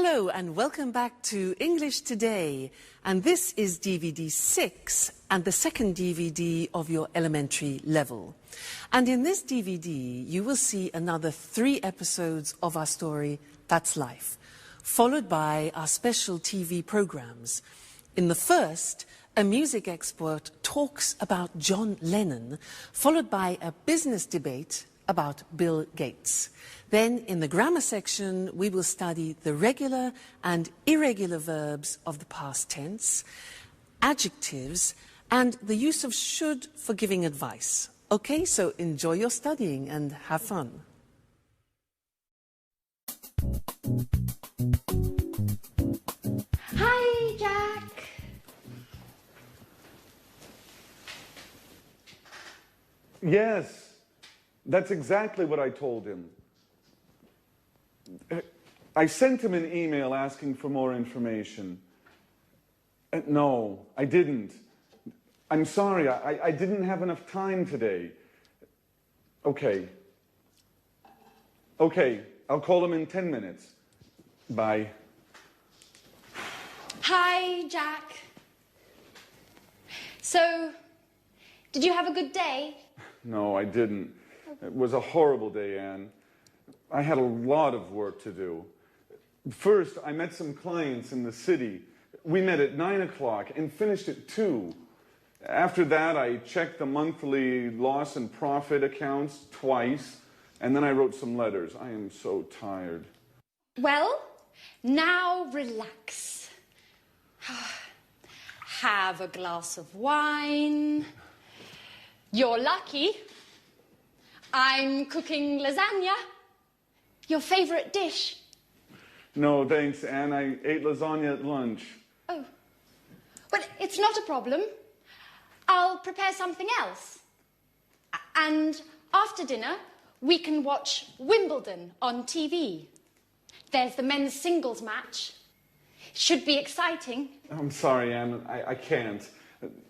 Hello and welcome back to English Today, and this is DVD 6 and the second DVD of your elementary level. And in this DVD you will see another 3 episodes of our story, That's Life, followed by our special TV programs. In the first, a music expert talks about John Lennon, followed by a business debate about Bill Gates. Then, in the grammar section, we will study the regular and irregular verbs of the past tense, adjectives, and the use of should for giving advice. Okay, so enjoy your studying and have fun. Hi, Jack. Yes, that's exactly what I told him. I sent him an email asking for more information. No, I didn't. I'm sorry, I didn't have enough time today. Okay. Okay, I'll call him in 10 minutes. Bye. Hi, Jack. So, did you have a good day? No, I didn't. It was a horrible day, Anne. I had a lot of work to do. First, I met some clients in the city. We met at 9 o'clock and finished at 2. After that, I checked the monthly loss and profit accounts twice, and then I wrote some letters. I am so tired. Well, now relax. Have a glass of wine. You're lucky. I'm cooking lasagna. Your favourite dish? No, thanks, Anne. I ate lasagna at lunch. Oh. Well, it's not a problem. I'll prepare something else. And after dinner, we can watch Wimbledon on TV. There's the men's singles match. Should be exciting. I'm sorry, Anne. I can't.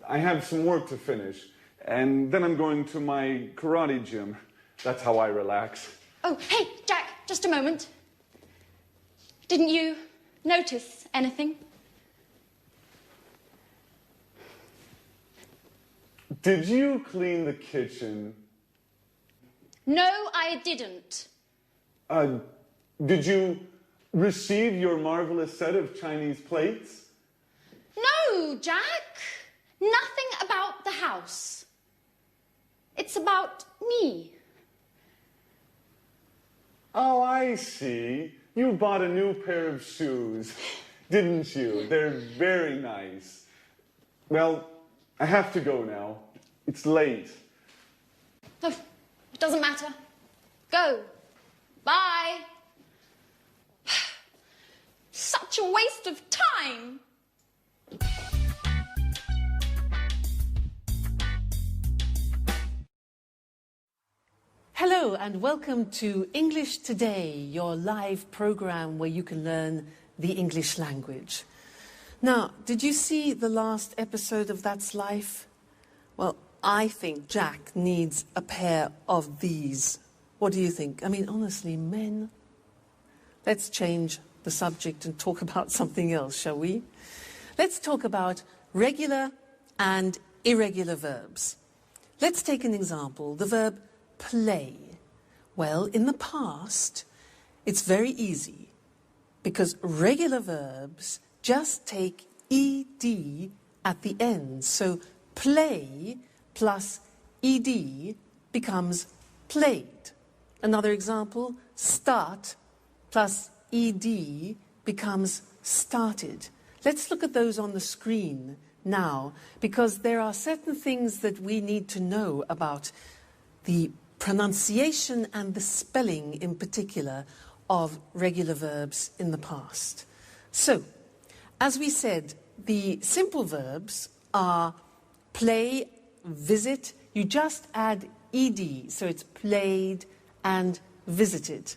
I have some work to finish. And then I'm going to my karate gym. That's how I relax. Oh, hey, Jack, just a moment. Didn't you notice anything? Did you clean the kitchen? No, I didn't. Did you receive your marvelous set of Chinese plates? No, Jack. Nothing about the house. It's about me. Oh, I see. You bought a new pair of shoes, didn't you? They're very nice. Well, I have to go now. It's late. Oh, it doesn't matter. Go. Bye. Such a waste of time. Hello and welcome to English Today, your live program where you can learn the English language. Now, did you see the last episode of That's Life? Well, I think Jack needs a pair of these. What do you think? I mean, honestly, men. Let's change the subject and talk about something else, shall we? Let's talk about regular and irregular verbs. Let's take an example, the verb play. Well, in the past, it's very easy because regular verbs just take ed at the end. So play plus ed becomes played. Another example, start plus ed becomes started. Let's look at those on the screen now, because there are certain things that we need to know about the pronunciation and the spelling in particular of regular verbs in the past. So, as we said, the simple verbs are play, visit. You just add ed, so it's played and visited.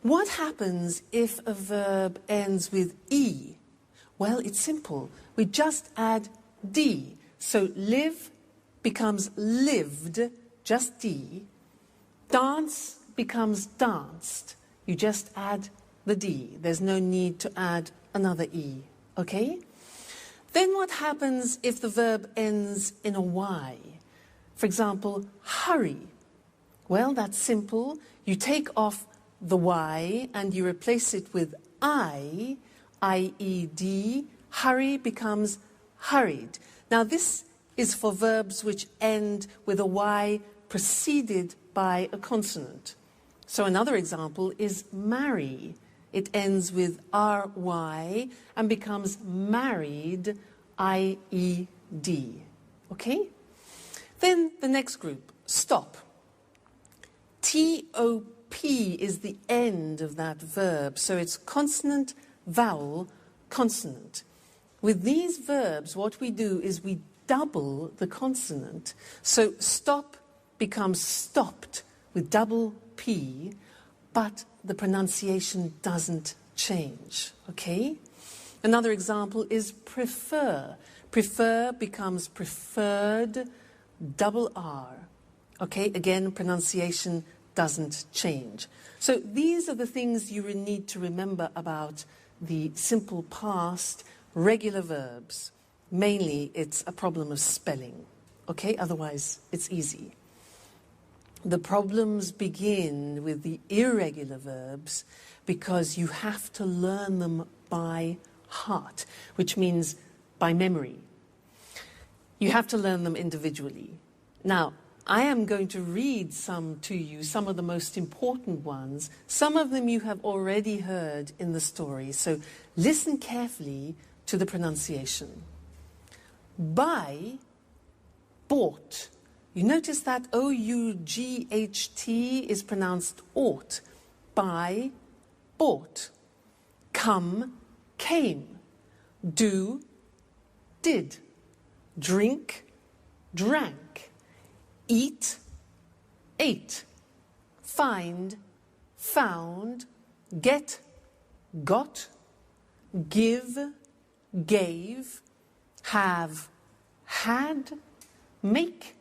What happens if a verb ends with e? Well, it's simple. We just add d. So live becomes lived, just d. Dance becomes danced. You just add the D. There's no need to add another E, okay? Then what happens if the verb ends in a Y? For example, hurry. Well, that's simple. You take off the Y and you replace it with I, I-E-D. Hurry becomes hurried. Now, this is for verbs which end with a Y preceded by a consonant. So another example is marry. It ends with R-Y and becomes married, I-E-D. Okay? Then the next group, stop. T-O-P is the end of that verb, so it's consonant, vowel, consonant. With these verbs, what we do is we double the consonant. So stop becomes stopped with double P, but the pronunciation doesn't change, okay? Another example is prefer. Prefer becomes preferred, double R. Okay, again, pronunciation doesn't change. So these are the things you need to remember about the simple past, regular verbs. Mainly, it's a problem of spelling. Okay, otherwise, it's easy. The problems begin with the irregular verbs because you have to learn them by heart, which means by memory. You have to learn them individually. Now, I am going to read some to you, some of the most important ones. Some of them you have already heard in the story, so listen carefully to the pronunciation. Buy, bought. You notice that O-U-G-H-T is pronounced ought. Buy, bought. Come, came. Do, did. Drink, drank. Eat, ate. Find, found. Get, got. Give, gave. Have, had. Make,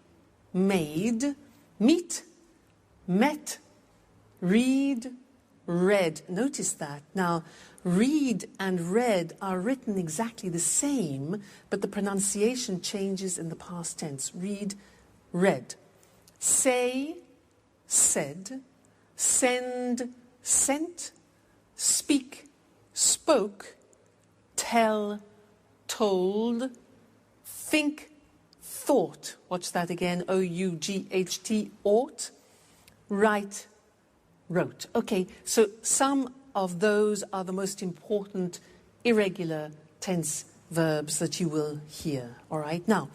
made. Meet, met. Read, read. Notice that. Now, read and read are written exactly the same, but the pronunciation changes in the past tense. Read, read. Say, said. Send, sent. Speak, spoke. Tell, told. Think, thought. Watch that again. O-U-G-H-T, ought. Write, wrote. Okay, so some of those are the most important irregular tense verbs that you will hear. All right, now,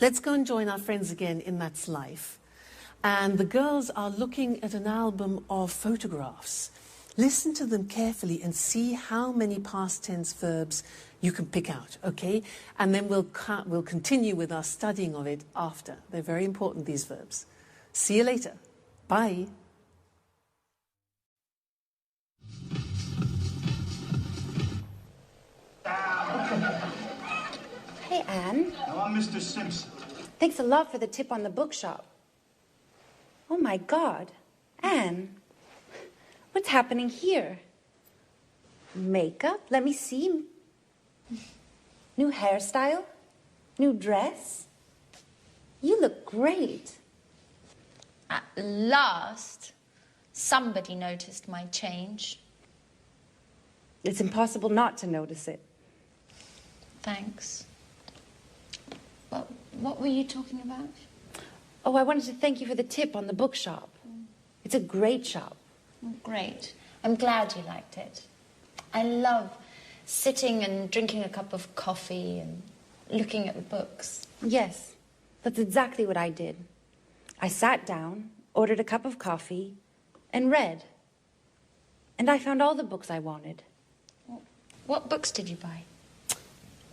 let's go and join our friends again in That's Life. And the girls are looking at an album of photographs. Listen to them carefully and see how many past tense verbs you can pick out, okay? And then we'll continue with our studying of it after. They're very important, these verbs. See you later. Bye. Hey, Anne. Now, I'm Mr. Simpson. Thanks a lot for the tip on the bookshop. Oh, my God. Anne, what's happening here? Makeup? Let me see. New hairstyle? New dress? You look great. At last, somebody noticed my change. It's impossible not to notice it. Thanks. Well, what were you talking about? Oh, I wanted to thank you for the tip on the bookshop. It's a great shop. Oh, great. I'm glad you liked it. I love sitting and drinking a cup of coffee and looking at the books. Yes, that's exactly what I did. I sat down, ordered a cup of coffee, and read. And I found all the books I wanted. What books did you buy?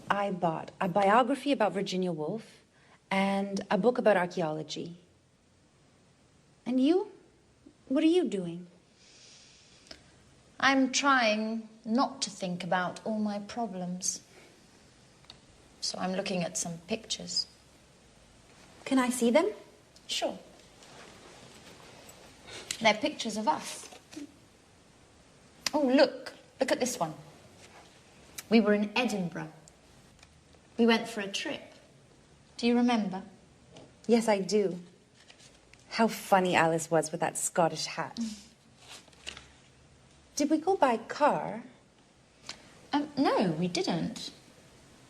I bought a biography about Virginia Woolf and a book about archaeology. And you? What are you doing? I'm trying not to think about all my problems. So I'm looking at some pictures. Can I see them? Oh, look at this one. We were in Edinburgh. We went for a trip. Do you remember? Yes, I do. How funny Alice was with that Scottish hat. Did we go by car? No, we didn't.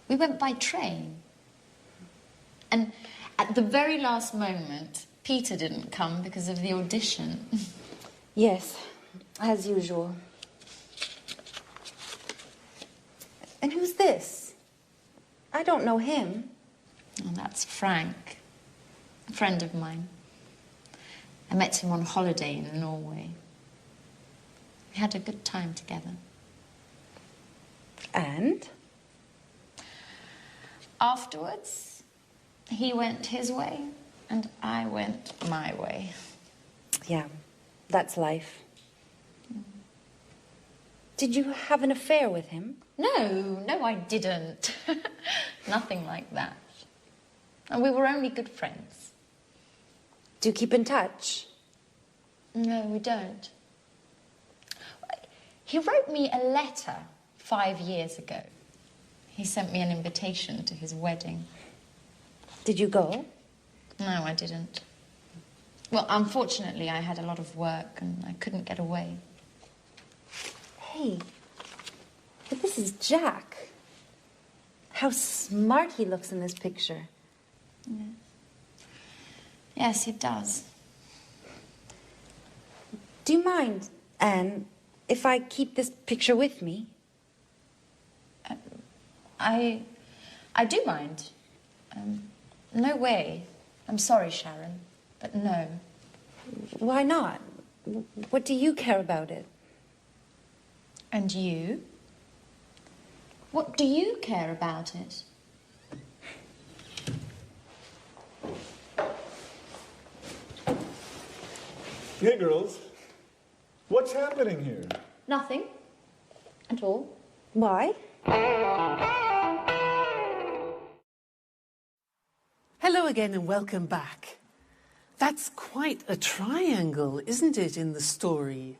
We went by train. And at the very last moment, Peter didn't come because of the audition. Yes, as usual. And who's this? I don't know him. Oh, that's Frank, a friend of mine. I met him on holiday in Norway. We had a good time together. And? Afterwards, he went his way and I went my way. Yeah, that's life. Did you have an affair with him? No, I didn't. Nothing like that. And we were only good friends. Do you keep in touch? No, we don't. He wrote me a letter 5 years ago. He sent me an invitation to his wedding. Did you go? No, I didn't. Well, unfortunately, I had a lot of work and I couldn't get away. Hey, but this is Jack. How smart he looks in this picture. Yeah. Yes, he does. Do you mind, Anne, if I keep this picture with me? I do mind. No way. I'm sorry, Sharon, but no. Why not? What do you care about it? And you? What do you care about it? Hey, girls. What's happening here? Nothing. At all. Why? Hello again and welcome back. That's quite a triangle, isn't it, in the story?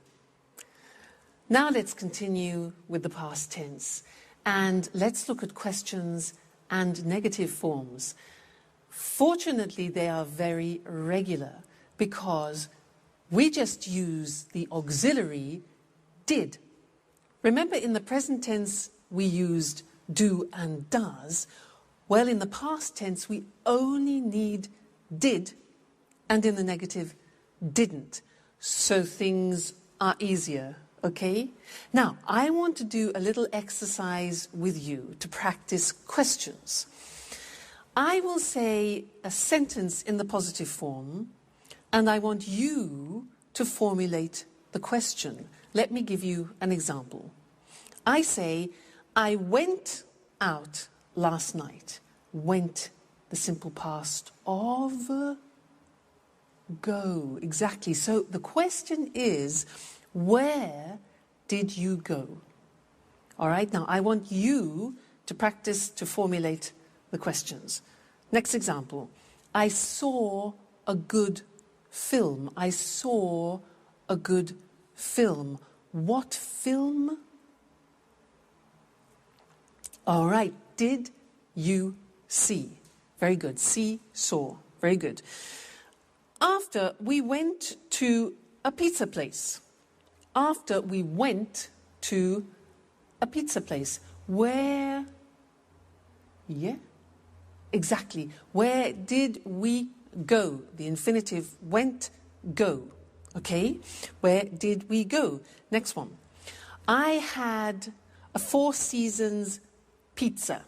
Now let's continue with the past tense and let's look at questions and negative forms. Fortunately, they are very regular because we just use the auxiliary did. Remember, in the present tense, we used do and does. Well, in the past tense, we only need did, and in the negative, didn't. So things are easier, okay? Now, I want to do a little exercise with you to practice questions. I will say a sentence in the positive form, and I want you to formulate the question. Let me give you an example. I say, I went out last night. Went, the simple past of go. Exactly. So the question is, where did you go? All right. Now, I want you to practice to formulate the questions. Next example. I saw a good film. I saw a good film. What film? All right. Did you see? Very good. See, saw. Very good. After we went to a pizza place. After we went to a pizza place. Where? Yeah, exactly. Where did we go? The infinitive went, go. Okay? Where did we go? Next one. I had a Four Seasons pizza.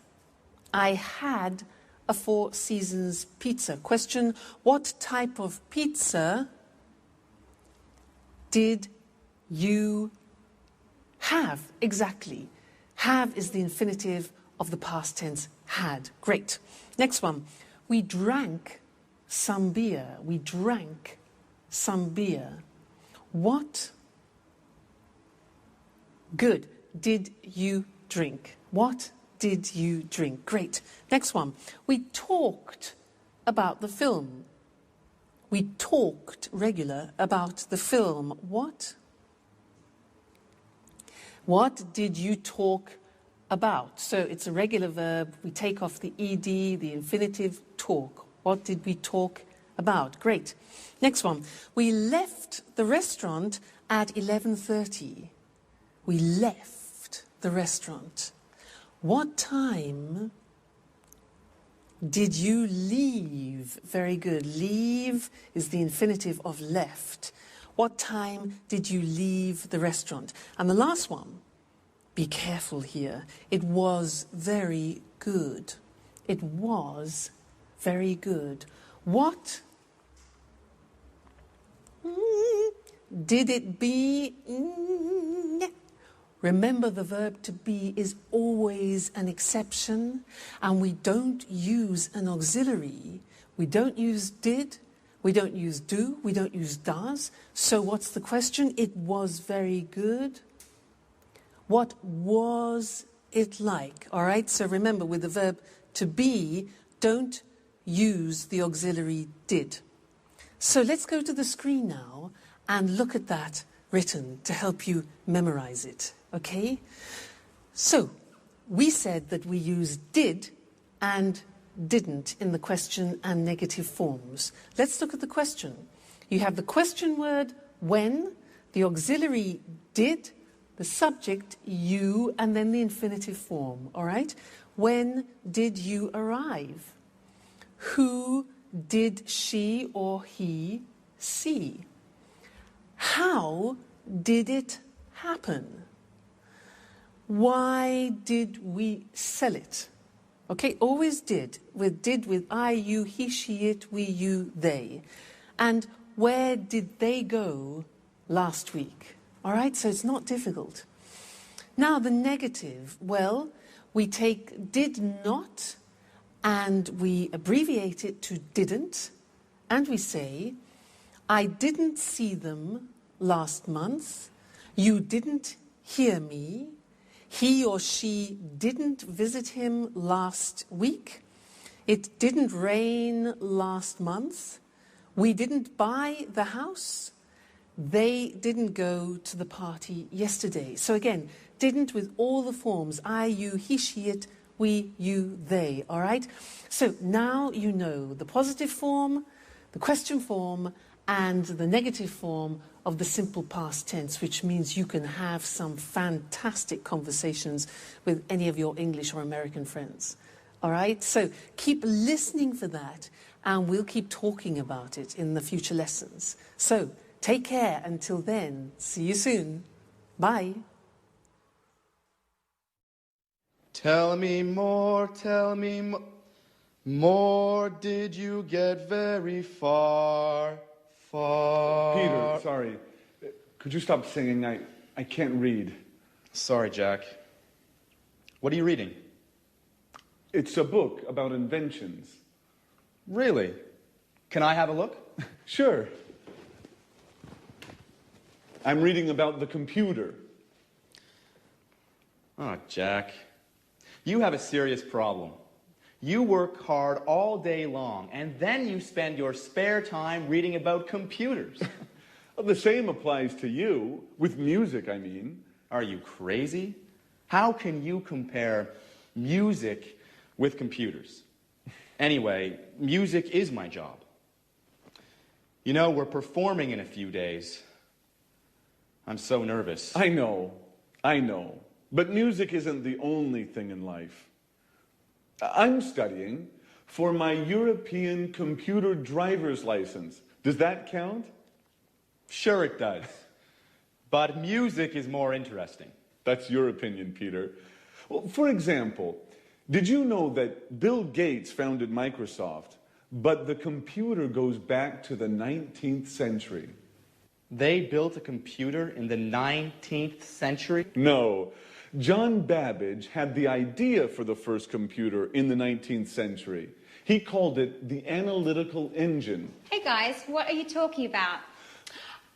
I had a Four Seasons pizza. Question, what type of pizza did you have? Exactly. Have is the infinitive of the past tense had. Great. Next one. We drank some beer. We drank some beer. What good did you drink? What did you drink? Great. Next one. We talked about the film. We talked regular about the film. What What did you talk about? So it's a regular verb. We take off the ed, the infinitive, talk. What did we talk about? Great. Next one. We left the restaurant at 11:30. We left the restaurant. What time did you leave? Very good. Leave is the infinitive of left. What time did you leave the restaurant? And the last one, be careful here. It was very good. It was very good. What did it be? Remember, the verb to be is always an exception, and we don't use an auxiliary. We don't use did, we don't use do, we don't use does. So what's the question? It was very good. What was it like? All right, so remember, with the verb to be, don't use the auxiliary did. So let's go to the screen now and look at that written to help you memorize it. Okay? So, we said that we use did and didn't in the question and negative forms. Let's look at the question. You have the question word when, the auxiliary did, the subject you, and then the infinitive form. All right? When did you arrive? Who did she or he see? How did it happen? Why did we sell it? Okay, always did with I, you, he, she, it, we, you, they. And where did they go last week? All right, so it's not difficult. Now the negative, well, we take did not and we abbreviate it to didn't, and we say, I didn't see them last month. You didn't hear me. He or she didn't visit him last week. It didn't rain last month. We didn't buy the house. They didn't go to the party yesterday. So again, didn't with all the forms. I, you, he, she, it, we, you, they. All right? So now you know the positive form, the question form, and the negative form of the simple past tense, which means you can have some fantastic conversations with any of your English or American friends. All right? So keep listening for that, and we'll keep talking about it in the future lessons. So take care until then. See you soon. Bye. Tell me more, more did you get very far? Peter, sorry. Could you stop singing? I can't read. Sorry, Jack. What are you reading? It's a book about inventions. Really? Can I have a look? Sure. I'm reading about the computer. Oh, Jack. You have a serious problem. You work hard all day long, and then you spend your spare time reading about computers. Well, the same applies to you, with music, I mean. Are you crazy? How can you compare music with computers? Anyway, music is my job. You know, we're performing in a few days. I'm so nervous. I know. But music isn't the only thing in life. I'm studying for my European computer driver's license. Does that count? Sure it does. But music is more interesting. That's your opinion, Peter. Well, for example, did you know that Bill Gates founded Microsoft, but the computer goes back to the 19th century? They built a computer in the 19th century? No. John Babbage had the idea for the first computer in the 19th century. He called it the analytical engine. Hey guys, what are you talking about?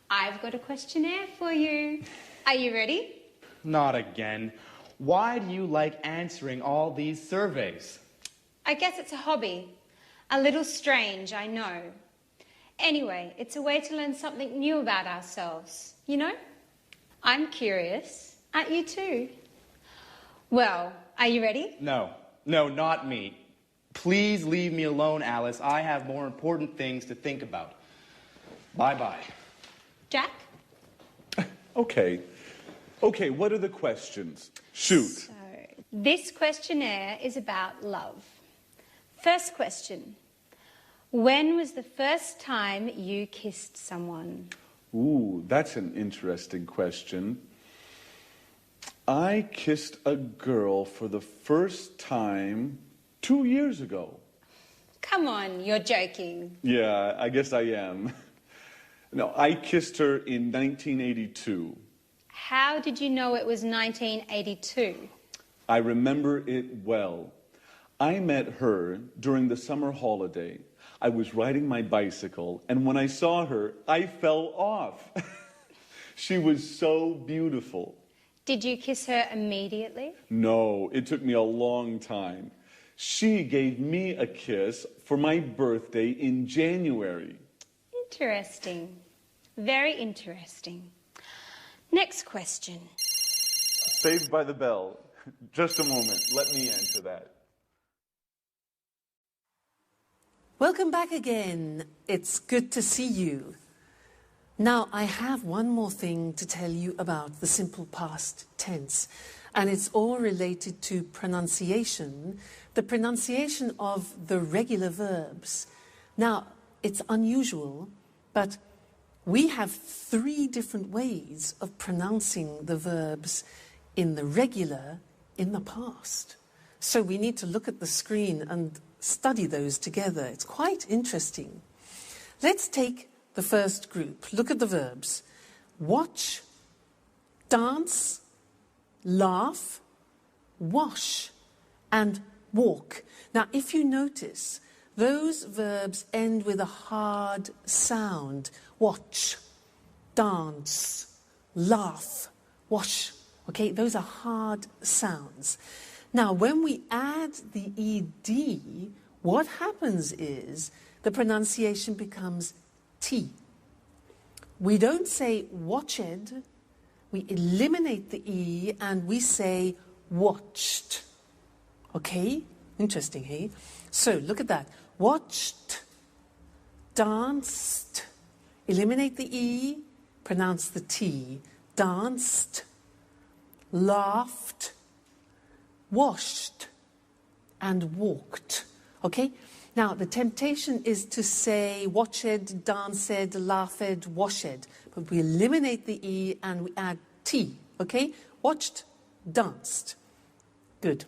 I've got a questionnaire for you. Are you ready? Not again. Why do you like answering all these surveys? I guess it's a hobby. A little strange, I know. Anyway, it's a way to learn something new about ourselves, you know? I'm curious. Aren't you too? Well, are you ready? No, not me. Please leave me alone, Alice. I have more important things to think about. Bye-bye. Jack? Okay, what are the questions? Shoot. So, this questionnaire is about love. First question. When was the first time you kissed someone? Ooh, that's an interesting question. I kissed a girl for the first time 2 years ago. Come on, you're joking. Yeah, I guess I am. No, I kissed her in 1982. How did you know it was 1982? I remember it well. I met her during the summer holiday. I was riding my bicycle, and when I saw her, I fell off. She was so beautiful. Did you kiss her immediately? No, it took me a long time. She gave me a kiss for my birthday in January. Interesting. Very interesting. Next question. Saved by the bell. Just a moment. Let me answer that. Welcome back again. It's good to see you. Now, I have one more thing to tell you about the simple past tense, and it's all related to pronunciation, the pronunciation of the regular verbs. Now, it's unusual, but we have 3 different ways of pronouncing the verbs in the regular, in the past. So we need to look at the screen and study those together. It's quite interesting. Let's take the first group. Look at the verbs. Watch, dance, laugh, wash, and walk. Now, if you notice, those verbs end with a hard sound. Watch, dance, laugh, wash. Okay, those are hard sounds. Now, when we add the ed, what happens is the pronunciation becomes T. We don't say watched, we eliminate the E and we say watched. Okay? Interesting, hey? So, look at that. Watched, danced, eliminate the E, pronounce the T. Danced, laughed, washed, and walked. Okay? Now, the temptation is to say watched, danced, laughed, washed. But we eliminate the E and we add T. Okay? Watched, danced. Good.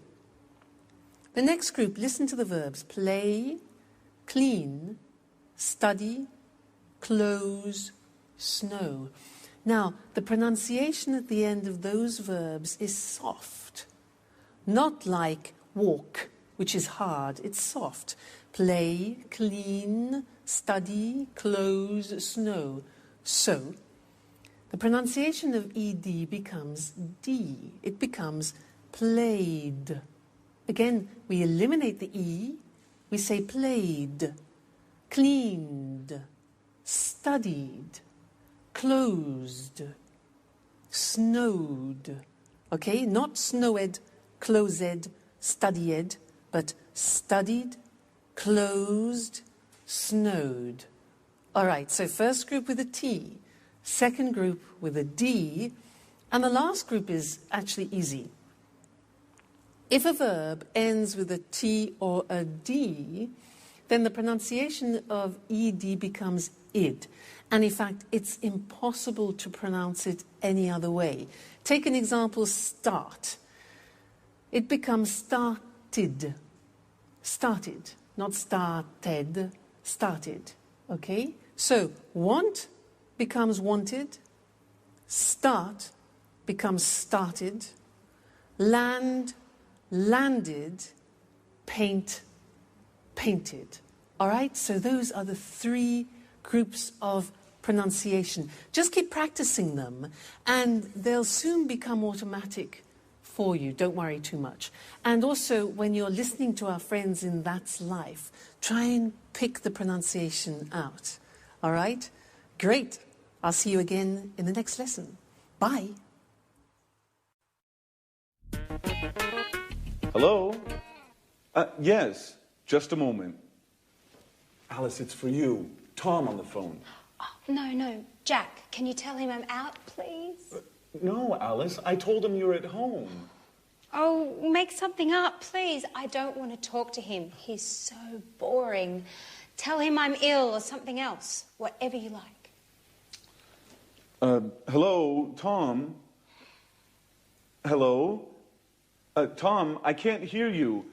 The next group, listen to the verbs. Play, clean, study, close, snow. Now, the pronunciation at the end of those verbs is soft. Not like walk, which is hard. It's soft. Play, clean, study, close, snow. So, the pronunciation of ed becomes D. It becomes played. Again, we eliminate the E. We say played, cleaned, studied, closed, snowed. Okay, not snowed, closed, studied, but studied, closed, snowed. All right, so first group with a T, second group with a D, and the last group is actually easy. If a verb ends with a T or a D, then the pronunciation of ed becomes id. And in fact, it's impossible to pronounce it any other way. Take an example, start. It becomes started. Started, not started, started. Okay? So, want becomes wanted. Start becomes started. Land, landed. Paint, painted. All right? So those are the 3 groups of pronunciation. Just keep practicing them and they'll soon become automatic for you. Don't worry too much. And also, when you're listening to our friends in That's Life, try and pick the pronunciation out. All right? Great. I'll see you again in the next lesson. Bye. Hello? Yes, just a moment. Alice, it's for you. Tom on the phone. Oh, no. Jack, can you tell him I'm out, please? No, Alice, I told him you're at home. Oh, make something up, please. I don't want to talk to him. He's so boring. Tell him I'm ill or something else, whatever you like. Hello, Tom? Hello? Tom, I can't hear you.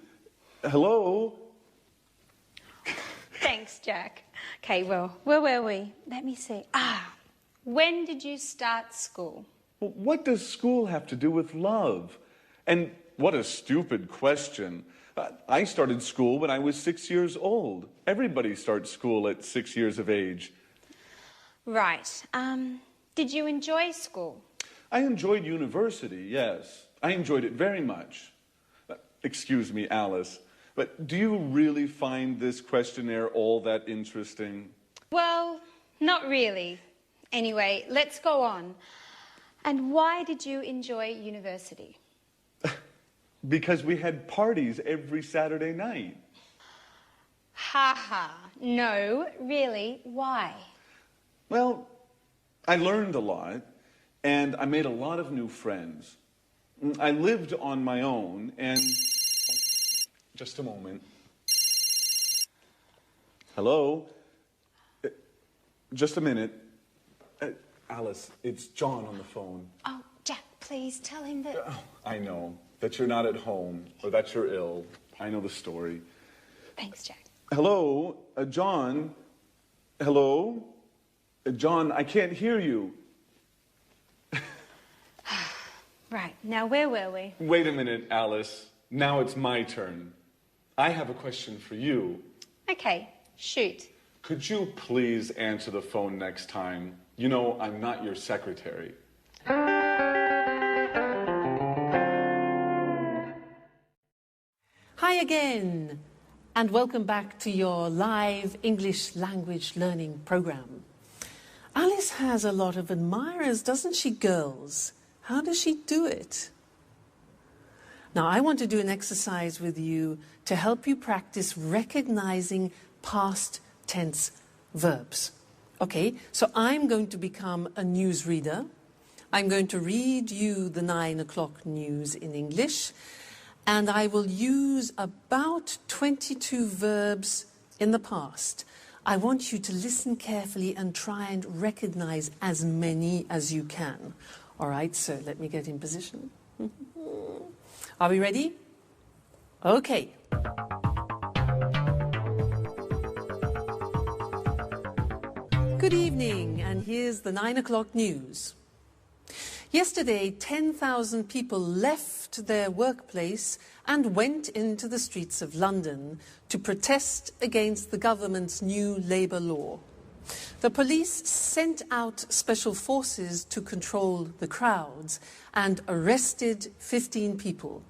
Hello? Thanks, Jack. Okay, well, where were we? Let me see. When did you start school? Well, what does school have to do with love? And what a stupid question. I started school when I was 6 years old. Everybody starts school at 6 years of age. Right. Did you enjoy school? I enjoyed university, yes. I enjoyed it very much. Excuse me, Alice, but do you really find this questionnaire all that interesting? Well, not really. Anyway, let's go on. And why did you enjoy university? Because we had parties every Saturday night. No, really, why? Well, I learned a lot, and I made a lot of new friends. I lived on my own, and... Just a moment. Hello? Just a minute. Alice, it's John on the phone. Oh, Jack, please tell him that... I know that you're not at home, or that you're ill. I know the story. Thanks, Jack. Hello? John? Hello? John, I can't hear you. Right, now where were we? Wait a minute, Alice. Now it's my turn. I have a question for you. Okay, shoot. Could you please answer the phone next time? You know, I'm not your secretary. Hi again, and welcome back to your live English language learning program. Alice has a lot of admirers, doesn't she, girls? How does she do it? Now, I want to do an exercise with you to help you practice recognizing past tense verbs. Okay, so I'm going to become a newsreader. I'm going to read you the 9 o'clock news in English, and I will use about 22 verbs in the past. I want you to listen carefully and try and recognize as many as you can. All right, so let me get in position. Are we ready? Okay. Good evening, and here's the 9 o'clock news. Yesterday, 10,000 people left their workplace and went into the streets of London to protest against the government's new labour law. The police sent out special forces to control the crowds and arrested 15 people.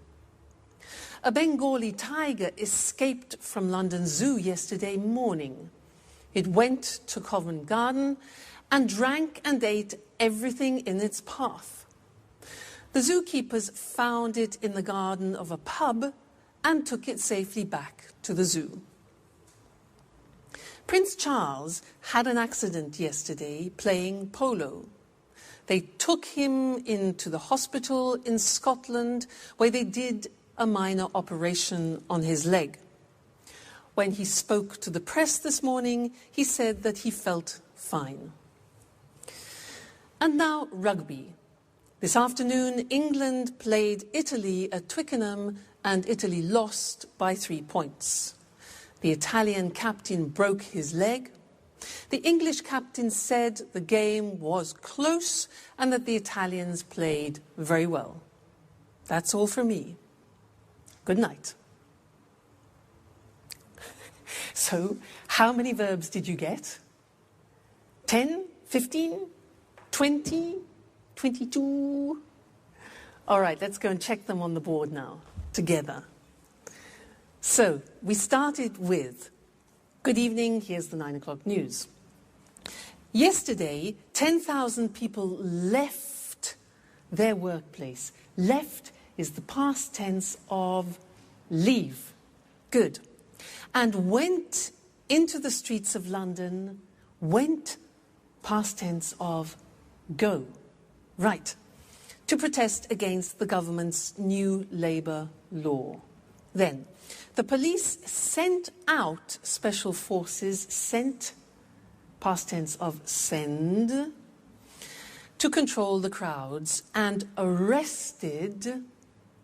A Bengali tiger escaped from London Zoo yesterday morning. It went to Covent Garden and drank and ate everything in its path. The zookeepers found it in the garden of a pub and took it safely back to the zoo. Prince Charles had an accident yesterday playing polo. They took him into the hospital in Scotland where they did a minor operation on his leg. When he spoke to the press this morning, he said that he felt fine. And now rugby. This afternoon, England played Italy at Twickenham and Italy lost by 3 points. The Italian captain broke his leg. The English captain said the game was close and that the Italians played very well. That's all from me. Good night. So, how many verbs did you get? 10? 15? 20? 22? All right, let's go and check them on the board now, together. So, we started with, good evening, here's the 9 o'clock news. Yesterday, 10,000 people left their workplace. Left is the past tense of leave. Good. And went into the streets of London, went, past tense of go. Right. To protest against the government's new labour law. Then, the police sent out special forces, sent, past tense of send, to control the crowds, and arrested,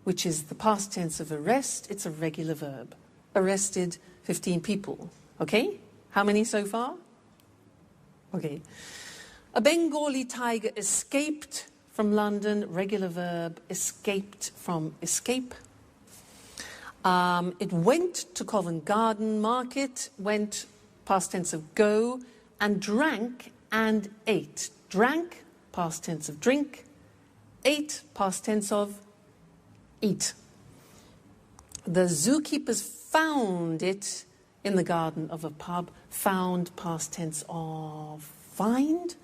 which is the past tense of arrest, it's a regular verb. Arrested 15 people. Okay? How many so far? Okay. A Bengali tiger escaped from London, regular verb, escaped from escape. It went to Covent Garden Market, went, past tense of go, and drank and ate. Drank, past tense of drink. Ate, past tense of eat. The zookeepers found it in the garden of a pub. Found, past tense of find.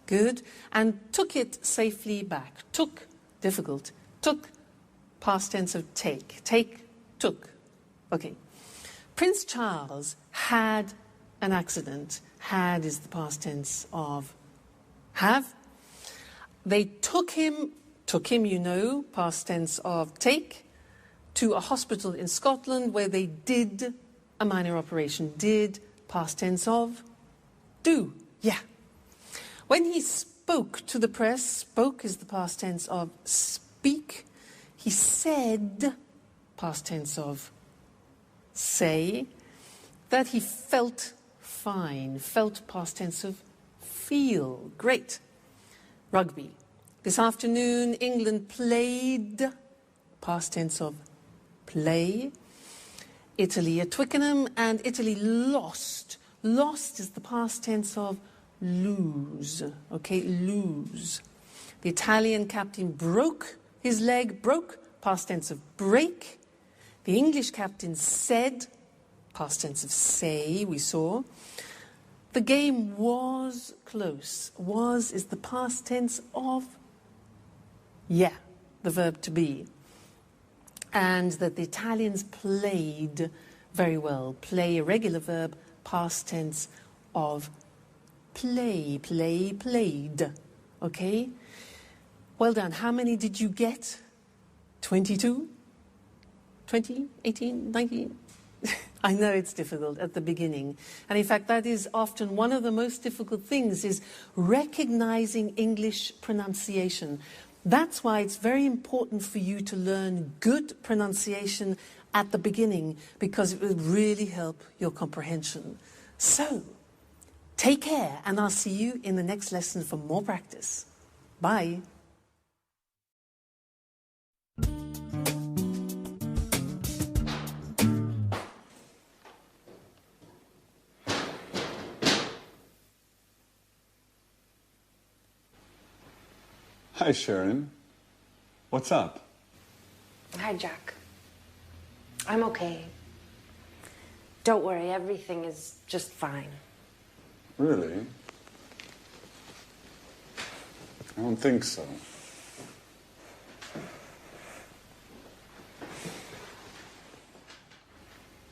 Good. And took it safely back. Took, difficult. Took, past tense of take. Take, took. Okay. Prince Charles had an accident. Had is the past tense of have. They took him, you know, past tense of take, to a hospital in Scotland where they did a minor operation. Did, past tense of do. Yeah. When he spoke to the press, spoke is the past tense of speak. He said, past tense of say, that he felt fine. Felt, past tense of feel. Great. Rugby. This afternoon, England played, past tense of play, Italy at Twickenham, and Italy lost. Lost is the past tense of lose. Okay, lose. The Italian captain broke his leg, broke, past tense of break. The English captain said, past tense of say, we saw. The game was close. Was is the past tense of yeah, the verb to be. And that the Italians played very well. Play, a regular verb, past tense of play, play, played. Okay? Well done. How many did you get? 22? 20? 18? 19? I know it's difficult at the beginning. And in fact, that is often one of the most difficult things, is recognizing English pronunciation. That's why it's very important for you to learn good pronunciation at the beginning, because it will really help your comprehension. So, take care, and I'll see you in the next lesson for more practice. Bye. Hi, Sharon. What's up? Hi, Jack. I'm okay. Don't worry, everything is just fine. Really? I don't think so.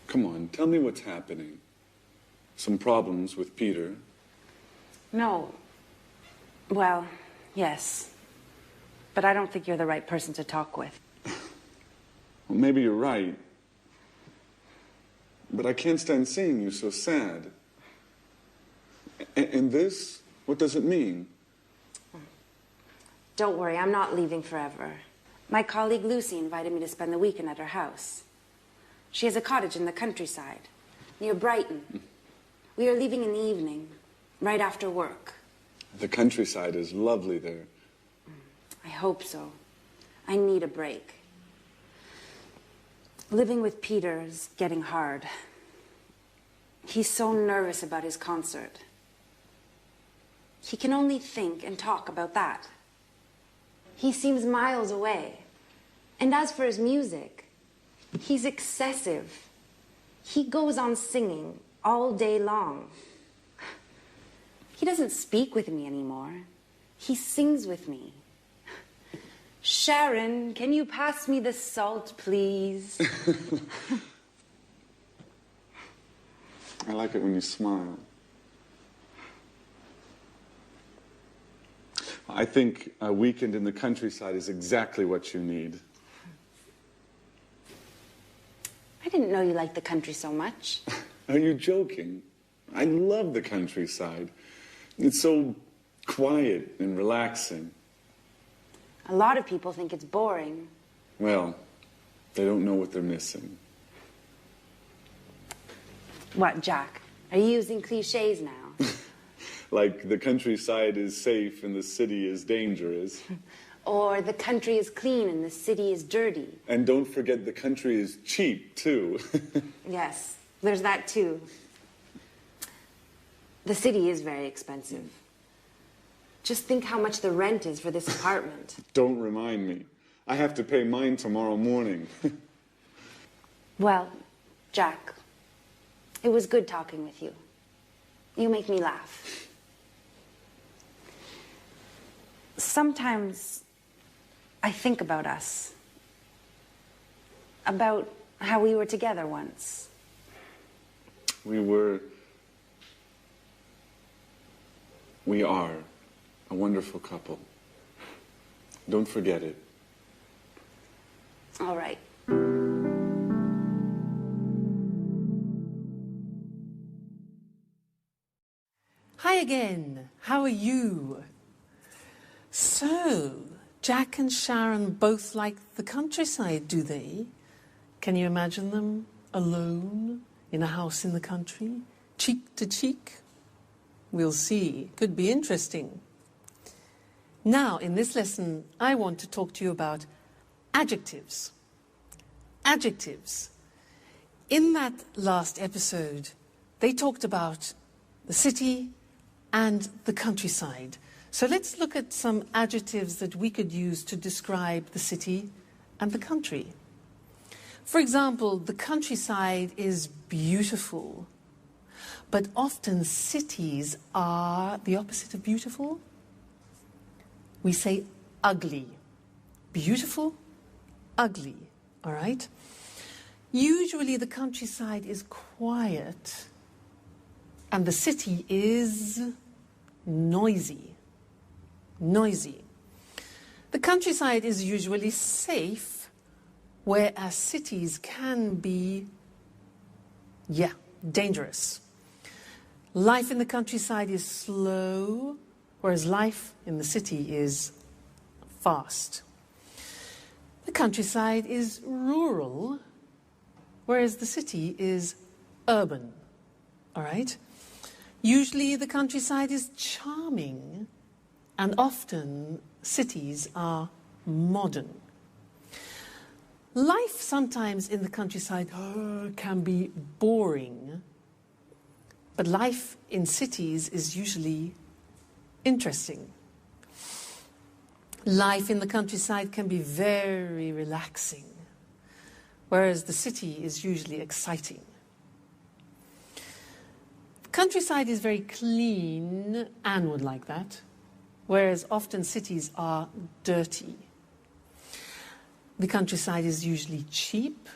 Come on, tell me what's happening. Some problems with Peter? No. Well, yes. But I don't think you're the right person to talk with. Well, maybe you're right. But I can't stand seeing you so sad. And this? What does it mean? Don't worry, I'm not leaving forever. My colleague Lucy invited me to spend the weekend at her house. She has a cottage in the countryside, near Brighton. We are leaving in the evening, right after work. The countryside is lovely there. I hope so. I need a break. Living with Peter is getting hard. He's so nervous about his concert. He can only think and talk about that. He seems miles away. And as for his music, he's excessive. He goes on singing all day long. He doesn't speak with me anymore. He sings with me. Shh. Sharon, can you pass me the salt, please? I like it when you smile. I think a weekend in the countryside is exactly what you need. I didn't know you liked the country so much. Are you joking? I love the countryside. It's so quiet and relaxing. A lot of people think it's boring. Well, they don't know what they're missing. What, Jack? Are you using cliches now? Like the countryside is safe and the city is dangerous. Or the country is clean and the city is dirty. And don't forget the country is cheap, too. Yes, there's that too. The city is very expensive. Just think how much the rent is for this apartment. Don't remind me. I have to pay mine tomorrow morning. Well, Jack, it was good talking with you. You make me laugh. Sometimes I think about us. About how we were together once. We are a wonderful couple. Don't forget it. All right. Hi again. How are you? So, Jack and Sharon both like the countryside, do they? Can you imagine them alone in a house in the country, cheek to cheek? We'll see. Could be interesting. Now, in this lesson, I want to talk to you about adjectives. Adjectives. In that last episode, they talked about the city and the countryside. So let's look at some adjectives that we could use to describe the city and the country. For example, the countryside is beautiful, but often cities are the opposite of beautiful. We say ugly. Beautiful, ugly, all right? Usually the countryside is quiet and the city is noisy. Noisy. The countryside is usually safe, whereas cities can be, dangerous. Life in the countryside is slow, whereas life in the city is fast. The countryside is rural, whereas the city is urban. All right? Usually the countryside is charming, and often cities are modern. Life sometimes in the countryside can be boring, but life in cities is usually interesting. Life in the countryside can be very relaxing, whereas the city is usually exciting. The countryside is very clean, Anne would like that, whereas often cities are dirty. The countryside is usually cheap,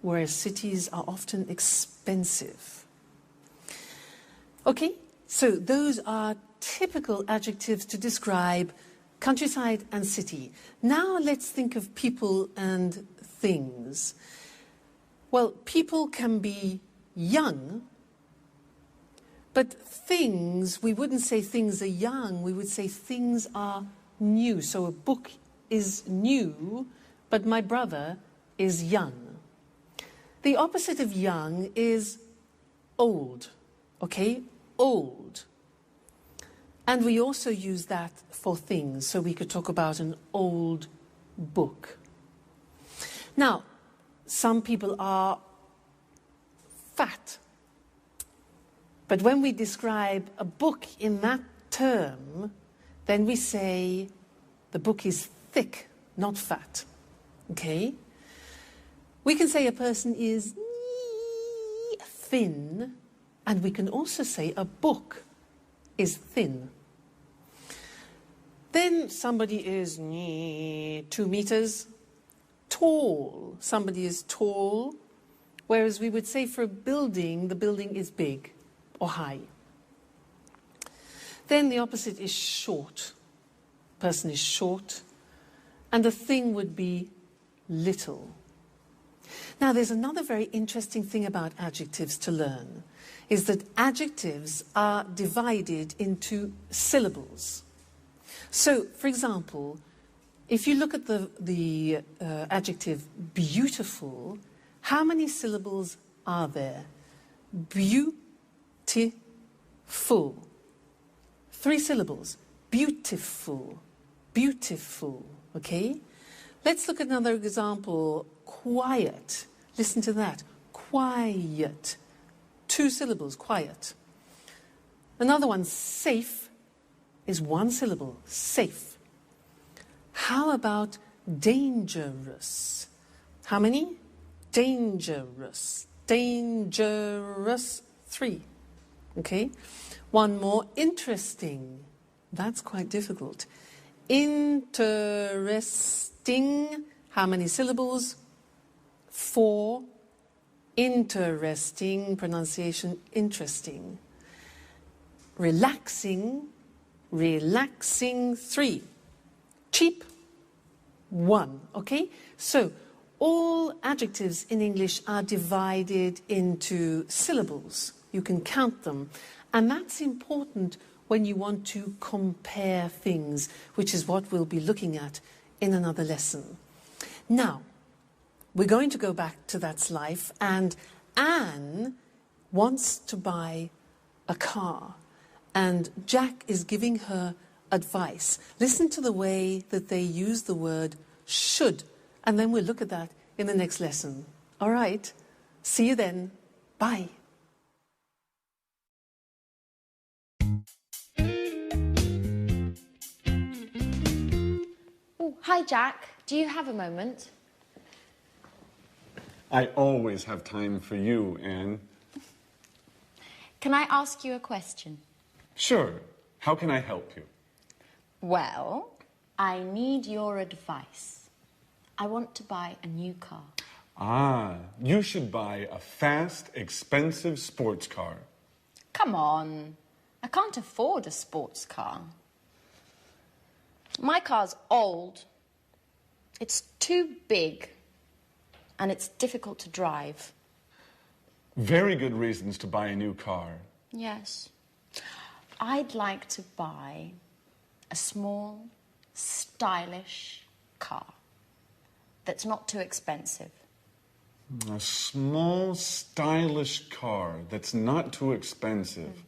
whereas cities are often expensive. Okay, so those are typical adjectives to describe countryside and city. Now let's think of people and things. Well, people can be young, but things, we wouldn't say things are young, we would say things are new. So a book is new, but my brother is young. The opposite of young is old, okay? Old. And we also use that for things, so we could talk about an old book. Now, some people are fat. But when we describe a book in that term, then we say the book is thick, not fat. Okay? We can say a person is thin, and we can also say a book is thin. Then somebody is 2 meters. Tall. Somebody is tall. Whereas we would say for a building, the building is big or high. Then the opposite is short. Person is short. And the thing would be little. Now, there's another very interesting thing about adjectives to learn, is that adjectives are divided into syllables. So, for example, if you look at the adjective beautiful, how many syllables are there? Beautiful. 3 syllables. Beautiful. Beautiful. Okay? Let's look at another example. Quiet. Listen to that. Quiet. 2 syllables. Quiet. Another one. Safe is 1 syllable. Safe. How about dangerous? How many? Dangerous. Dangerous. 3. Okay? One more. Interesting. That's quite difficult. Interesting. How many syllables? 4. Interesting. Pronunciation interesting. Relaxing. Relaxing. 3. Cheap. 1. Okay? So, all adjectives in English are divided into syllables. You can count them. And that's important when you want to compare things, which is what we'll be looking at in another lesson. Now, we're going to go back to That's Life, and Anne wants to buy a car, and Jack is giving her advice. Listen to the way that they use the word should, and then we'll look at that in the next lesson. All right, see you then. Bye. Hi, Jack. Do you have a moment? I always have time for you, Anne. Can I ask you a question? Sure. How can I help you? Well, I need your advice. I want to buy a new car. Ah, you should buy a fast, expensive sports car. Come on. I can't afford a sports car. My car's old. It's too big. And it's difficult to drive. Very good reasons to buy a new car. Yes. I'd like to buy a small, stylish car that's not too expensive. A small, stylish car that's not too expensive.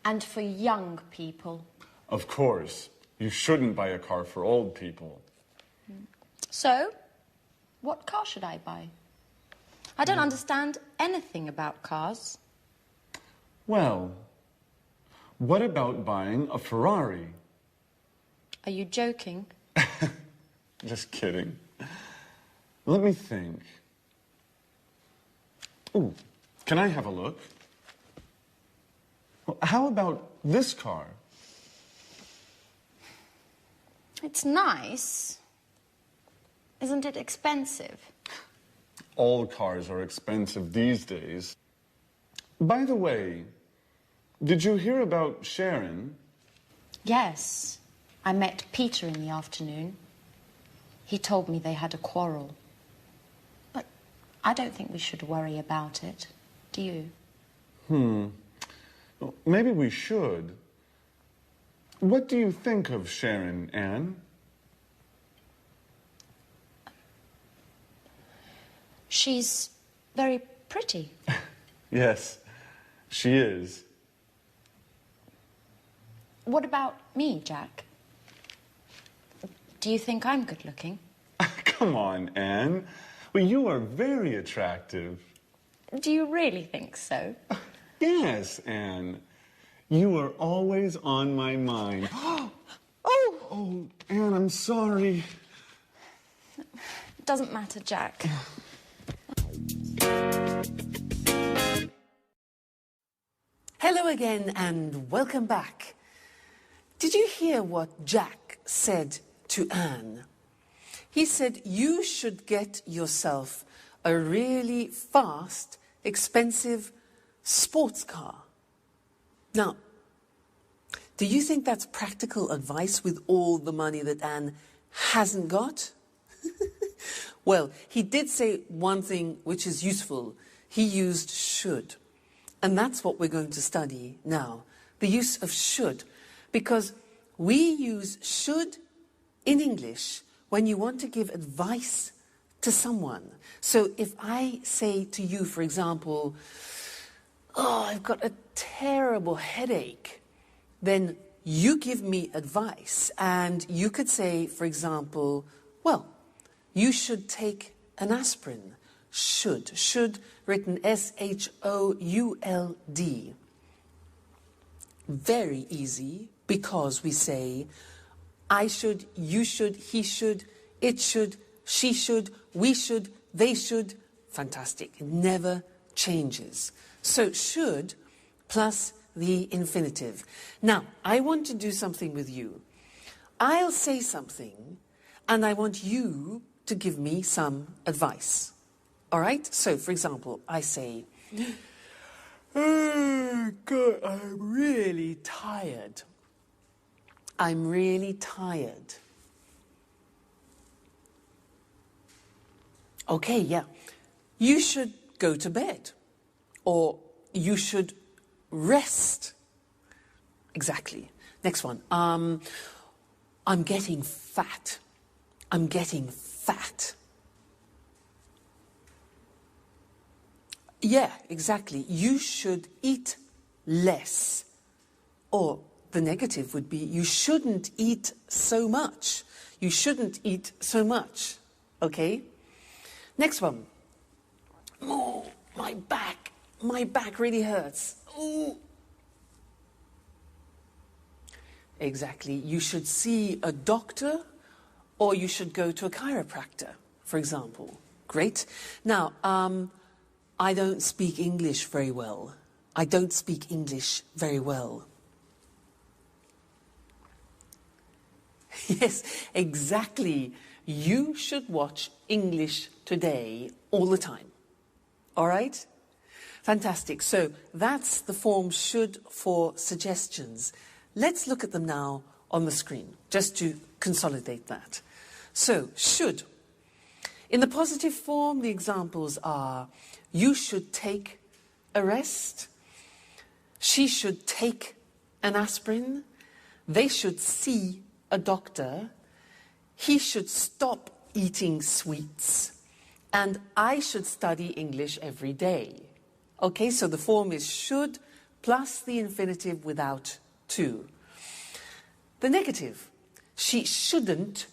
And for young people. Of course. You shouldn't buy a car for old people. So, what car should I buy? I don't understand anything about cars. Well, what about buying a Ferrari? Are you joking? Just kidding. Let me think. Ooh, can I have a look? Well, how about this car? It's nice. Isn't it expensive? All cars are expensive these days. By the way, did you hear about Sharon? Yes. I met Peter in the afternoon. He told me they had a quarrel. But I don't think we should worry about it. Do you? Well, maybe we should. What do you think of Sharon, Anne? She's very pretty. Yes, she is. What about me, Jack? Do you think I'm good looking? Come on, Anne. Well, you are very attractive. Do you really think so? Yes, Anne. You are always on my mind. Oh, Anne, I'm sorry. Doesn't matter, Jack. Hello again and welcome back. Did you hear what Jack said to Anne? He said, you should get yourself a really fast, expensive sports car. Now, do you think that's practical advice with all the money that Anne hasn't got? Well, he did say one thing which is useful. He used should. And that's what we're going to study now, the use of should. Because we use should in English when you want to give advice to someone. So if I say to you, for example, oh, I've got a terrible headache, then you give me advice. And you could say, for example, well, you should take an aspirin. Should. Should, written S-H-O-U-L-D. Very easy, because we say, I should, you should, he should, it should, she should, we should, they should. Fantastic. It never changes. So should plus the infinitive. Now, I want to do something with you. I'll say something, and I want you to give me some advice. All right? So, for example, I say, oh, God, I'm really tired. I'm really tired. Okay, yeah. You should go to bed. Or you should rest. Exactly. Next one. I'm getting fat. I'm getting fat. Yeah, exactly. You should eat less. Or the negative would be, you shouldn't eat so much. You shouldn't eat so much. Okay? Next one. Oh, my back really hurts. Ooh. Exactly. You should see a doctor, or you should go to a chiropractor, for example. Great. Now, I don't speak English very well. I don't speak English very well. Yes, exactly. You should watch English Today all the time. All right? Fantastic. So that's the form should for suggestions. Let's look at them now on the screen, just to consolidate that. So, should. In the positive form, the examples are, you should take a rest. She should take an aspirin. They should see a doctor. He should stop eating sweets. And I should study English every day. Okay, so the form is should plus the infinitive without to. The negative, she shouldn't,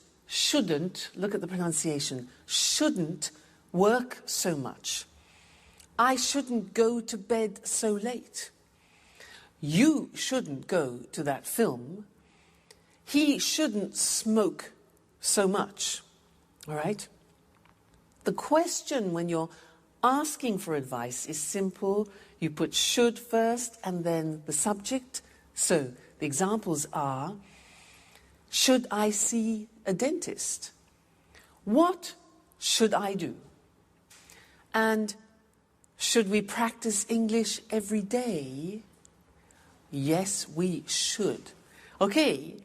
look at the pronunciation, shouldn't work so much. I shouldn't go to bed so late. You shouldn't go to that film. He shouldn't smoke so much. All right? The question when you're asking for advice is simple. You put should first and then the subject. So the examples are, should I see a dentist? What should I do? And should we practice English every day? Yes, we should. Okay,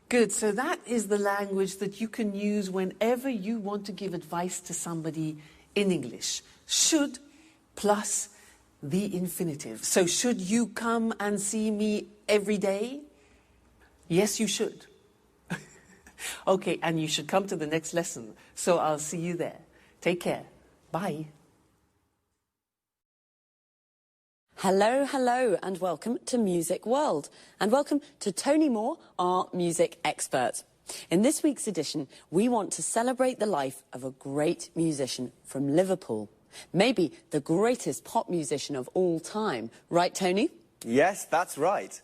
good. So that is the language that you can use whenever you want to give advice to somebody in English. Should plus the infinitive. So should you come and see me every day? Yes, you should. Okay, and you should come to the next lesson. So I'll see you there. Take care. Bye. Hello, hello, and welcome to Music World. And welcome to Tony Moore, our music expert. In this week's edition, we want to celebrate the life of a great musician from Liverpool. Maybe the greatest pop musician of all time. Right, Tony? Yes, that's right.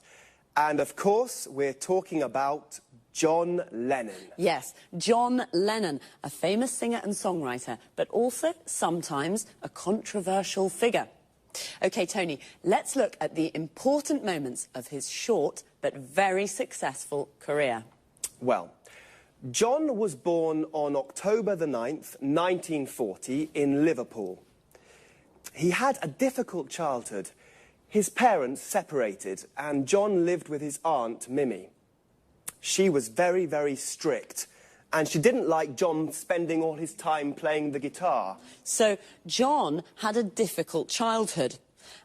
And of course, we're talking about John Lennon. Yes, John Lennon, a famous singer and songwriter, but also sometimes a controversial figure. OK, Tony, let's look at the important moments of his short but very successful career. Well, John was born on October the 9th, 1940, in Liverpool. He had a difficult childhood. His parents separated, and John lived with his aunt, Mimi. She was very, very strict, and she didn't like John spending all his time playing the guitar. So John had a difficult childhood.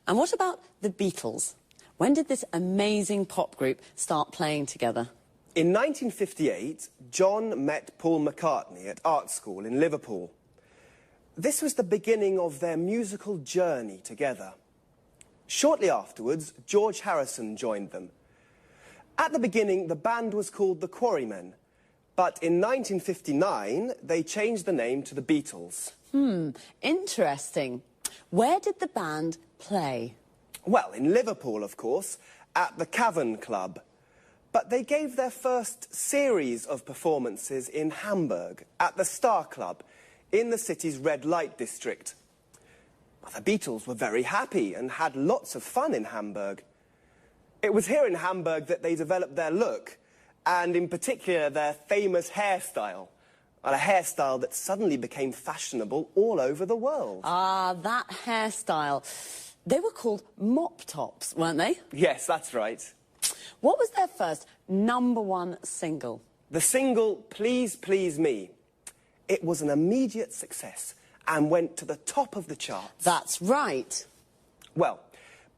And what about the Beatles? When did this amazing pop group start playing together? In 1958, John met Paul McCartney at art school in Liverpool. This was the beginning of their musical journey together. Shortly afterwards, George Harrison joined them. At the beginning, the band was called the Quarrymen, but in 1959, they changed the name to the Beatles. Interesting. Where did the band play? Well, in Liverpool, of course, at the Cavern Club. But they gave their first series of performances in Hamburg, at the Star Club, in the city's red light district. The Beatles were very happy and had lots of fun in Hamburg. It was here in Hamburg that they developed their look, and in particular their famous hairstyle. A hairstyle that suddenly became fashionable all over the world. Ah, that hairstyle. They were called mop tops, weren't they? Yes, that's right. What was their first #1 single? The single, Please Please Me. It was an immediate success and went to the top of the charts. That's right. Well,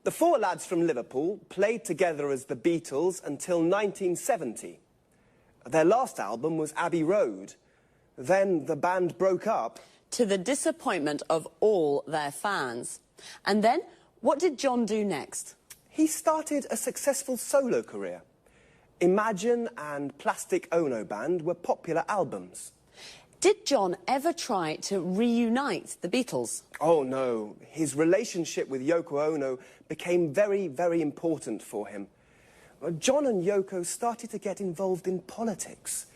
the four lads from Liverpool played together as the Beatles until 1970. Their last album was Abbey Road. Then the band broke up. To the disappointment of all their fans. And then, what did John do next? He started a successful solo career. Imagine and Plastic Ono Band were popular albums. Did John ever try to reunite the Beatles? Oh, no. His relationship with Yoko Ono became very, very important for him. John and Yoko started to get involved in politics.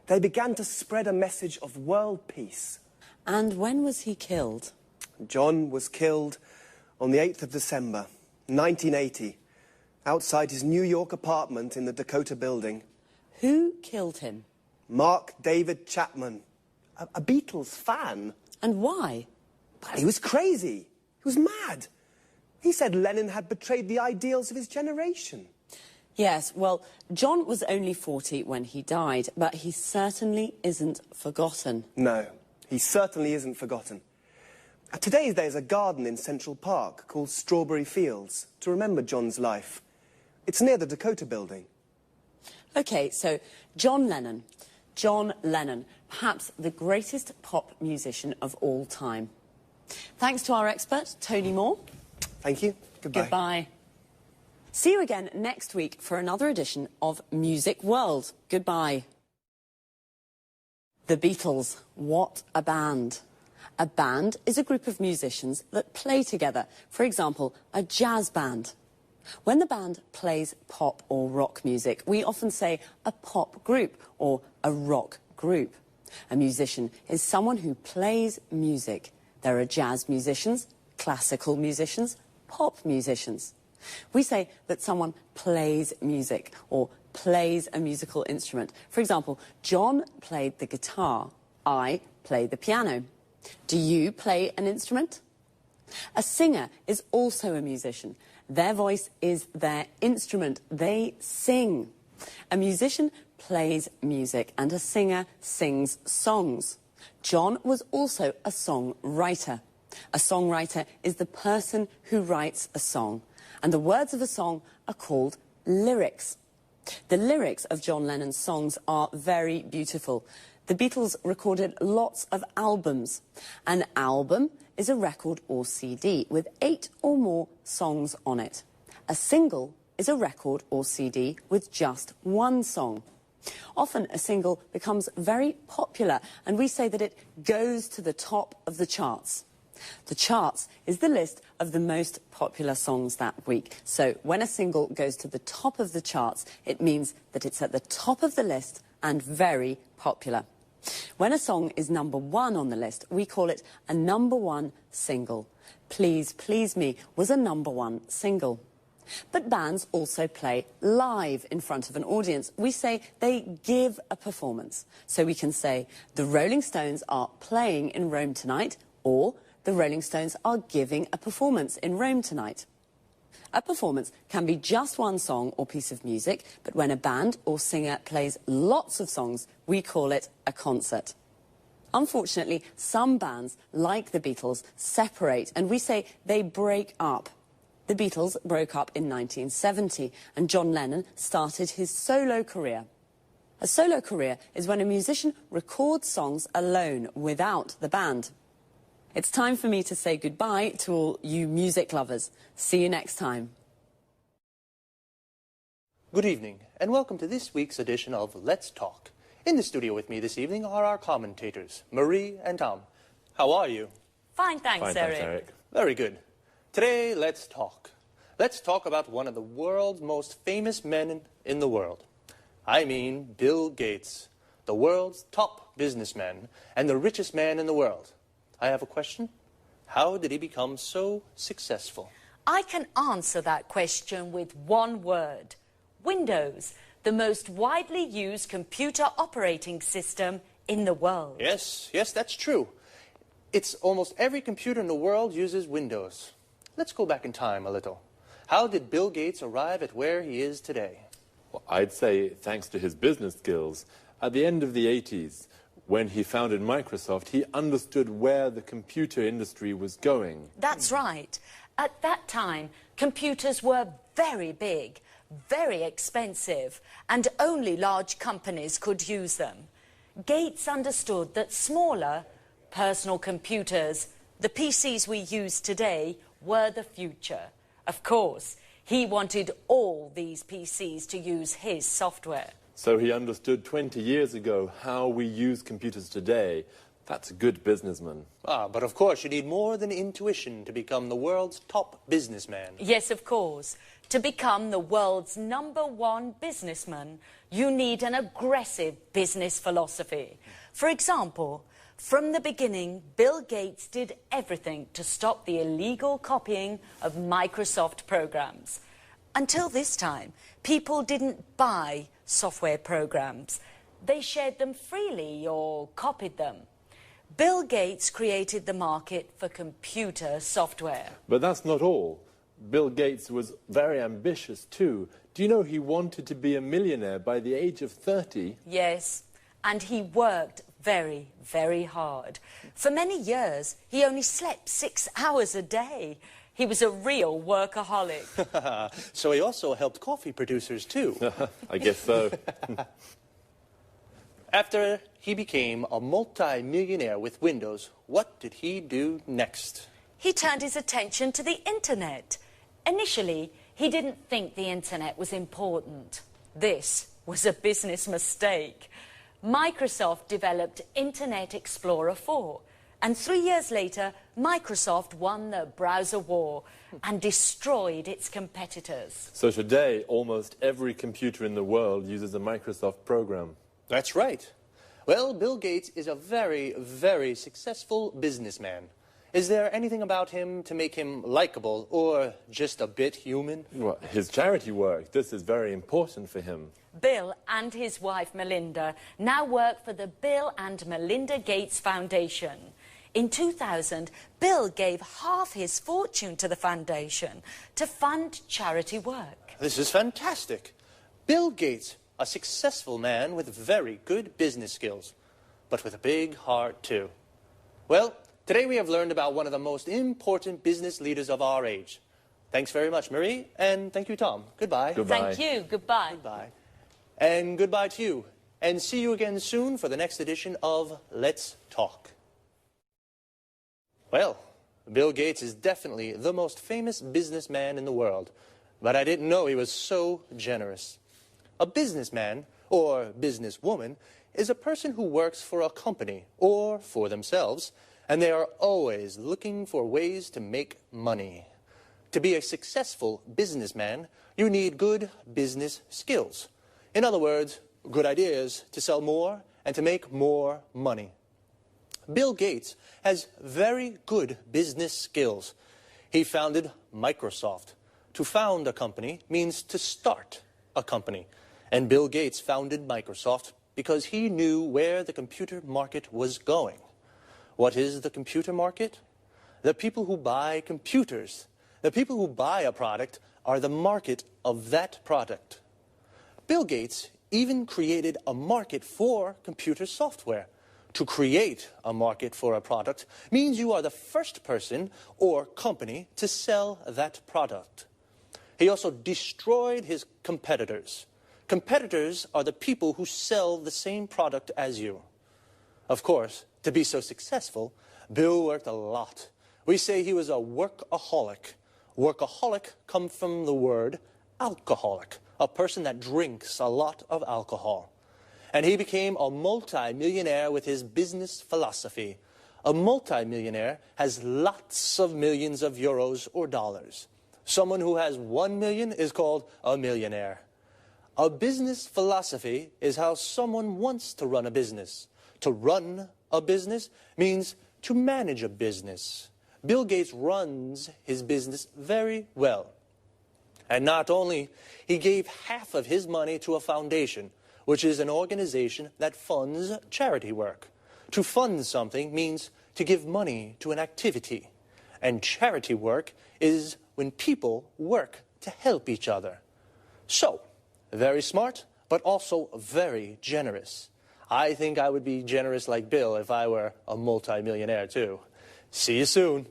They began to spread a message of world peace. And when was he killed? John was killed on the 8th of December, 1980, outside his New York apartment in the Dakota Building. Who killed him? Mark David Chapman, a Beatles fan. And why? Well, he was crazy. He was mad. He said Lennon had betrayed the ideals of his generation. Yes, well, John was only 40 when he died, but he certainly isn't forgotten. No, he certainly isn't forgotten. Today there's a garden in Central Park called Strawberry Fields to remember John's life. It's near the Dakota Building. OK, so John Lennon. John Lennon, perhaps the greatest pop musician of all time. Thanks to our expert, Tony Moore. Thank you. Goodbye. Goodbye. See you again next week for another edition of Music World. Goodbye. The Beatles. What a band. A band is a group of musicians that play together. For example, a jazz band. When the band plays pop or rock music, we often say a pop group or a rock group. A musician is someone who plays music. There are jazz musicians, classical musicians, pop musicians. We say that someone plays music or plays a musical instrument. For example, John played the guitar. I play the piano. Do you play an instrument? A singer is also a musician. Their voice is their instrument. They sing. A musician plays music and a singer sings songs. John was also a songwriter. A songwriter is the person who writes a song. And the words of a song are called lyrics. The lyrics of John Lennon's songs are very beautiful. The Beatles recorded lots of albums. An album is a record or CD with 8 or more songs on it. A single is a record or CD with just one song. Often a single becomes very popular and we say that it goes to the top of the charts. The charts is the list of the most popular songs that week. So when a single goes to the top of the charts, it means that it's at the top of the list and very popular. When a song is #1 on the list, we call it a #1 single. Please Please Me was a #1 single. But bands also play live in front of an audience. We say they give a performance. So we can say, the Rolling Stones are playing in Rome tonight, or the Rolling Stones are giving a performance in Rome tonight. A performance can be just one song or piece of music, but when a band or singer plays lots of songs, we call it a concert. Unfortunately, some bands, like the Beatles, separate, and we say they break up. The Beatles broke up in 1970, and John Lennon started his solo career. A solo career is when a musician records songs alone, without the band. It's time for me to say goodbye to all you music lovers. See you next time. Good evening, and welcome to this week's edition of Let's Talk. In the studio with me this evening are our commentators, Marie and Tom. How are you? Fine, thanks, Eric. Very good. Today, let's talk. Let's talk about one of the world's most famous men in the world. I mean Bill Gates, the world's top businessman and the richest man in the world. I have a question. How did he become so successful? I can answer that question with one word. Windows, the most widely used computer operating system in the world. Yes, that's true. It's almost every computer in the world uses Windows. Let's go back in time a little. How did Bill Gates arrive at where he is today? Well, I'd say thanks to his business skills. At the end of the 80s, when he founded Microsoft, he understood where the computer industry was going. That's right. At that time, computers were very big, very expensive, and only large companies could use them. Gates understood that smaller, personal computers, the PCs we use today, were the future. Of course, he wanted all these PCs to use his software. So he understood 20 years ago how we use computers today. That's a good businessman. But of course you need more than intuition to become the world's top businessman. Yes, of course. To become the world's #1 businessman, you need an aggressive business philosophy. For example, from the beginning, Bill Gates did everything to stop the illegal copying of Microsoft programs. Until this time, people didn't buy software programs. They shared them freely or copied them. Bill Gates created the market for computer software. But that's not all. Bill Gates was very ambitious too. Do you know he wanted to be a millionaire by the age of 30? Yes, and he worked very, very hard. For many years, he only slept 6 hours a day. He was a real workaholic. So he also helped coffee producers too. I guess so. After he became a multi-millionaire with Windows, what did he do next? He turned his attention to the internet. Initially, he didn't think the internet was important. This was a business mistake. Microsoft developed Internet Explorer 4, and 3 years later, Microsoft won the browser war and destroyed its competitors. So today, almost every computer in the world uses a Microsoft program. That's right. Well, Bill Gates is a very, very successful businessman. Is there anything about him to make him likable or just a bit human? Well, his charity work, this is very important for him. Bill and his wife Melinda now work for the Bill and Melinda Gates Foundation. In 2000, Bill gave half his fortune to the foundation to fund charity work. This is fantastic. Bill Gates, a successful man with very good business skills, but with a big heart too. Well, today we have learned about one of the most important business leaders of our age. Thanks very much, Marie, and thank you, Tom. Goodbye. Thank you. Goodbye. Goodbye. And goodbye to you. And see you again soon for the next edition of Let's Talk. Well, Bill Gates is definitely the most famous businessman in the world, but I didn't know he was so generous. A businessman, or businesswoman, is a person who works for a company or for themselves, and they are always looking for ways to make money. To be a successful businessman, you need good business skills. In other words, good ideas to sell more and to make more money. Bill Gates has very good business skills. he founded Microsoft. To found a company means to start a company. And Bill Gates founded Microsoft because he knew where the computer market was going. What is the computer market? The people who buy computers. The people who buy a product are the market of that product. Bill Gates even created a market for computer software. To create a market for a product means you are the first person or company to sell that product. He also destroyed his competitors. Competitors are the people who sell the same product as you. Of course, to be so successful, Bill worked a lot. We say he was a workaholic. Workaholic comes from the word alcoholic, a person that drinks a lot of alcohol. And he became a multi-millionaire with his business philosophy. A multi-millionaire has lots of millions of euros or dollars. Someone who has 1 million is called a millionaire. A business philosophy is how someone wants to run a business. To run a business means to manage a business. Bill Gates runs his business very well. And not only, he gave half of his money to a foundation, which is an organization that funds charity work. To fund something means to give money to an activity. And charity work is when people work to help each other. So, very smart, but also very generous. I think I would be generous like Bill if I were a multi-millionaire too. See you soon.